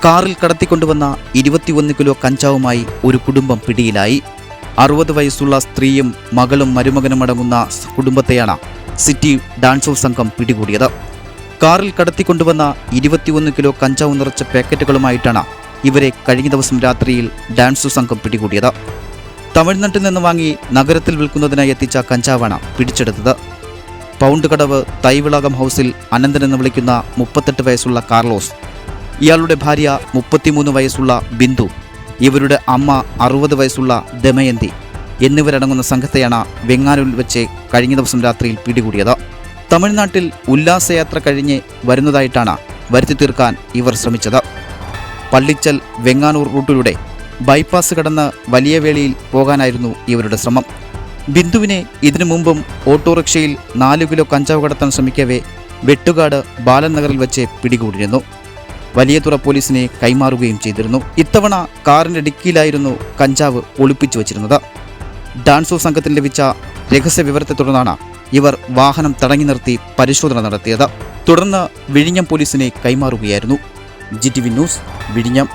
കാറിൽ കടത്തിക്കൊണ്ടുവന്ന 21 കിലോ കഞ്ചാവുമായി ഒരു കുടുംബം പിടിയിലായി. 60 വയസ്സുള്ള സ്ത്രീയും മകളും മരുമകനും അടങ്ങുന്ന കുടുംബത്തെയാണ് സിറ്റി ഡാൻസ് ഓഫ് സംഘം പിടികൂടിയത്. കാറിൽ കടത്തിക്കൊണ്ടുവന്ന 21 കിലോ കഞ്ചാവ് നിറച്ച പാക്കറ്റുകളുമായിട്ടാണ് ഇവരെ കഴിഞ്ഞ ദിവസം രാത്രിയിൽ ഡാൻസ് ഓഫ് സംഘം പിടികൂടിയത്. തമിഴ്നാട്ടിൽ നിന്ന് വാങ്ങി നഗരത്തിൽ വിൽക്കുന്നതിനായി എത്തിച്ച കഞ്ചാവാണ് പിടിച്ചെടുത്തത്. പൗണ്ട് കടവ് തൈവിളകം ഹൗസിൽ അനന്തൻ എന്ന് വിളിക്കുന്ന 38 വയസ്സുള്ള കാർലോസ്, ഇയാളുടെ ഭാര്യ 33 വയസ്സുള്ള ബിന്ദു, ഇവരുടെ അമ്മ 60 വയസ്സുള്ള ദമയന്തി എന്നിവരടങ്ങുന്ന സംഘത്തെയാണ് വെങ്ങാനൂരിൽ വെച്ച് കഴിഞ്ഞ ദിവസം രാത്രിയിൽ പിടികൂടിയത്. തമിഴ്നാട്ടിൽ ഉല്ലാസയാത്ര കഴിഞ്ഞ് വരുന്നതായിട്ടാണ് വരുത്തി തീർക്കാൻ ഇവർ ശ്രമിച്ചത്. പള്ളിച്ചൽ വെങ്ങാനൂർ റൂട്ടിലൂടെ ബൈപ്പാസ് കടന്ന് വലിയ വേളിയിൽ പോകാനായിരുന്നു ഇവരുടെ ശ്രമം. ബിന്ദുവിനെ ഇതിനു മുമ്പും ഓട്ടോറിക്ഷയിൽ 4 കിലോ കഞ്ചാവ് കടത്താൻ ശ്രമിക്കവേ വെട്ടുകാട് ബാലൻ നഗറിൽ വെച്ച് പിടികൂടിയിരുന്നു. വലിയതുറ പോലീസിനെ കൈമാറുകയും ചെയ്തിരുന്നു. ഇത്തവണ കാറിന്റെ ഡിക്കിയിലായിരുന്നു കഞ്ചാവ് ഒളിപ്പിച്ചു വച്ചിരുന്നത്. ഡാൻസ് ഓഫ് സംഘത്തിന് ലഭിച്ച രഹസ്യ വിവരത്തെ തുടർന്നാണ് ഇവർ വാഹനം തടഞ്ഞു നിർത്തി പരിശോധന നടത്തിയത്. തുടർന്ന് വിഴിഞ്ഞം പോലീസിനെ കൈമാറുകയായിരുന്നു. GTV ന്യൂസ്, വിഴിഞ്ഞം.